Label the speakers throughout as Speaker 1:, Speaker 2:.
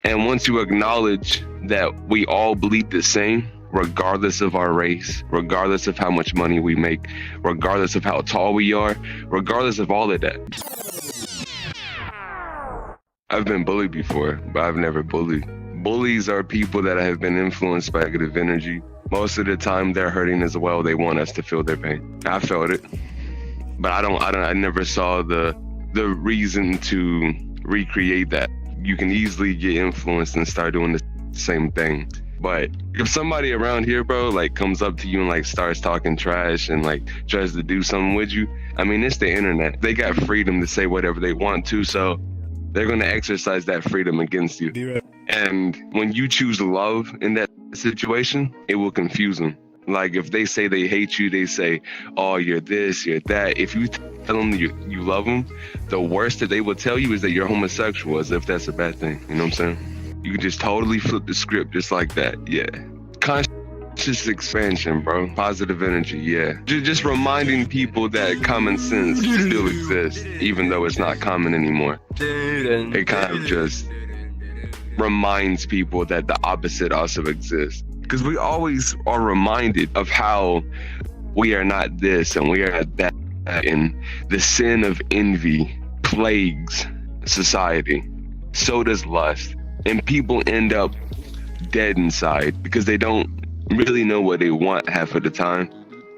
Speaker 1: And once you acknowledge that we all bleed the same, regardless of our race, regardless of how much money we make, regardless of how tall we are, regardless of all of that. I've been bullied before, but I've never bullied. Bullies are people that have been influenced by negative energy. Most of the time they're hurting as well. They want us to feel their pain. I felt it, but I never saw the reason to recreate that. You can easily get influenced and start doing the same thing. But if somebody around here, bro, like comes up to you and like starts talking trash and like tries to do something with you, I mean, it's the internet. They got freedom to say whatever they want to, so they're going to exercise that freedom against you. And when you choose love in that situation, it will confuse them. Like if they say they hate you, they say, oh, you're this, you're that. If you tell them you love them, the worst that they will tell you is that you're homosexual, as if that's a bad thing. You know what I'm saying? You can just totally flip the script just like that. Yeah. Conscious expansion, bro. Positive energy. Yeah. Just reminding people that common sense still exists, even though it's not common anymore. It kind of just reminds people that the opposite also exists. Because we always are reminded of how we are not this and we are not that. And the sin of envy plagues society. So does lust. And people end up dead inside because they don't really know what they want half of the time.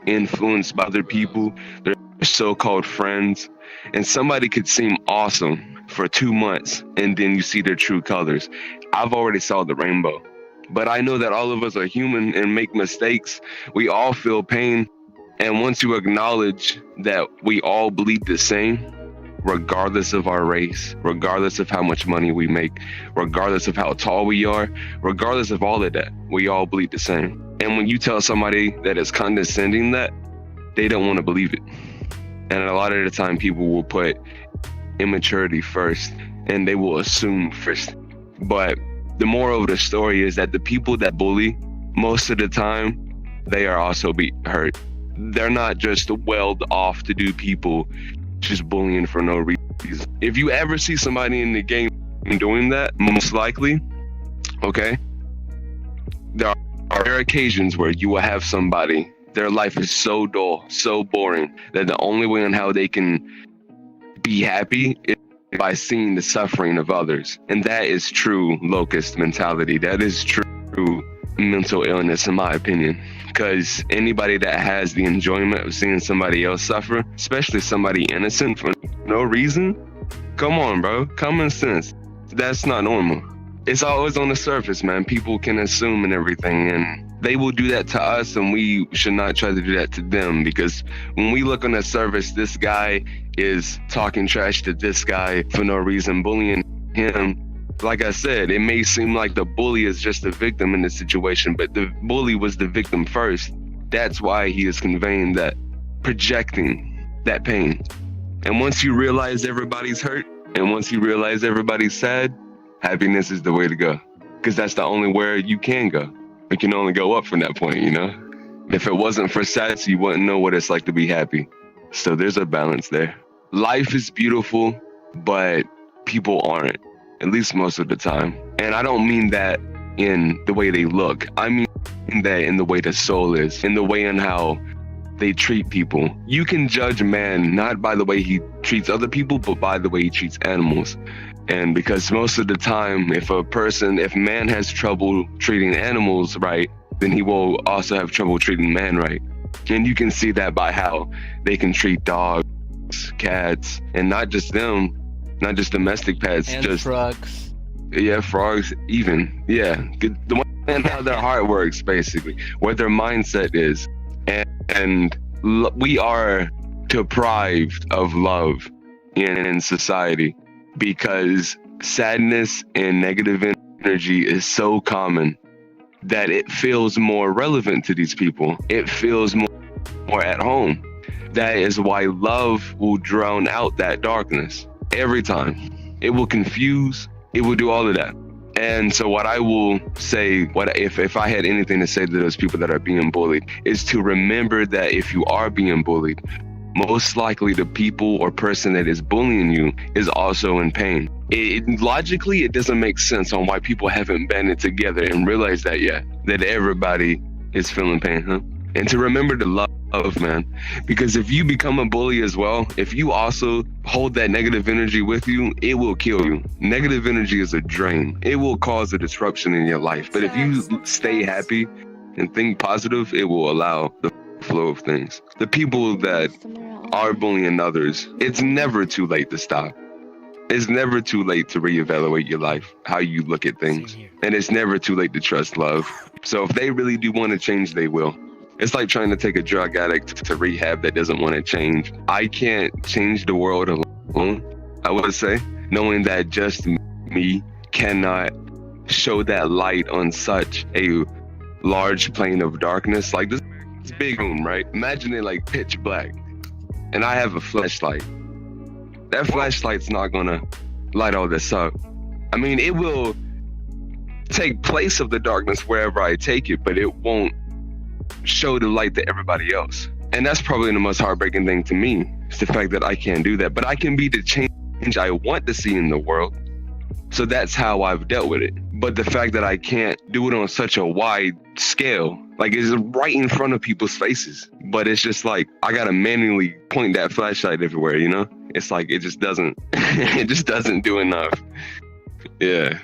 Speaker 1: Influenced by other people, their so-called friends. And somebody could seem awesome for 2 months and then you see their true colors. I've already saw the rainbow. But I know that all of us are human and make mistakes. We all feel pain. And once you acknowledge that we all bleed the same, regardless of our race, regardless of how much money we make, regardless of how tall we are, regardless of all of that, we all bleed the same. And when you tell somebody that is condescending that, they don't want to believe it. And a lot of the time people will put immaturity first and they will assume first. But the moral of the story is that the people that bully, most of the time, they are also hurt. They're not just welled off to do people just bullying for no reason. If you ever see somebody in the game doing that, most likely, okay, there are occasions where you will have somebody, their life is so dull, so boring, that the only way on how they can be happy is by seeing the suffering of others. And that is true locust mentality. That is true mental illness, in my opinion. Because anybody that has the enjoyment of seeing somebody else suffer, especially somebody innocent for no reason, come on, bro. Common sense. That's not normal. It's always on the surface, man. People can assume and everything, and they will do that to us, and we should not try to do that to them. Because when we look on the surface, this guy is talking trash to this guy for no reason, bullying him. Like I said, it may seem like the bully is just a victim in this situation, but the bully was the victim first. That's why he is conveying that, projecting that pain. And once you realize everybody's hurt, and once you realize everybody's sad, happiness is the way to go. Because that's the only where you can go. It can only go up from that point, you know? If it wasn't for sadness, you wouldn't know what it's like to be happy. So there's a balance there. Life is beautiful, but people aren't. At least most of the time. And I don't mean that in the way they look. I mean that in the way the soul is, in the way in how they treat people. You can judge man not by the way he treats other people, but by the way he treats animals. And because most of the time, if man has trouble treating animals right, then he will also have trouble treating man right. And you can see that by how they can treat dogs, cats, and not just them, not just domestic pets,
Speaker 2: and
Speaker 1: just
Speaker 2: frogs.
Speaker 1: Yeah, frogs even. Yeah, the one and how their heart works, basically, what their mindset is, and we are deprived of love in society because sadness and negative energy is so common that it feels more relevant to these people. It feels more at home. That is why love will drown out that darkness. Every time. It will confuse, it will do all of that. And so what I will say, if I had anything to say to those people that are being bullied, is to remember that if you are being bullied, most likely the people or person that is bullying you is also in pain. Logically, it doesn't make sense on why people haven't banded together and realized that, that everybody is feeling pain, huh? And to remember to love, man. Because if you become a bully as well, if you also hold that negative energy with you, it will kill you. Negative energy is a drain. It will cause a disruption in your life. But if you stay happy and think positive, it will allow the flow of things. The people that are bullying others, it's never too late to stop. It's never too late to reevaluate your life, how you look at things. And it's never too late to trust love. So if they really do want to change, they will. It's like trying to take a drug addict to rehab that doesn't want to change. I can't change the world alone, I would say, knowing that just me cannot show that light on such a large plane of darkness. Like this big room, right? Imagine it like pitch black. And I have a flashlight. That flashlight's not gonna light all this up. I mean, it will take place of the darkness wherever I take it, but it won't show the light to everybody else. And that's probably the most heartbreaking thing to me, is the fact that I can't do that. But I can be the change I want to see in the world. So that's how I've dealt with it. But the fact that I can't do it on such a wide scale, like it's right in front of people's faces. But it's just like, I gotta manually point that flashlight everywhere, you know? It's like, it just doesn't do enough. Yeah.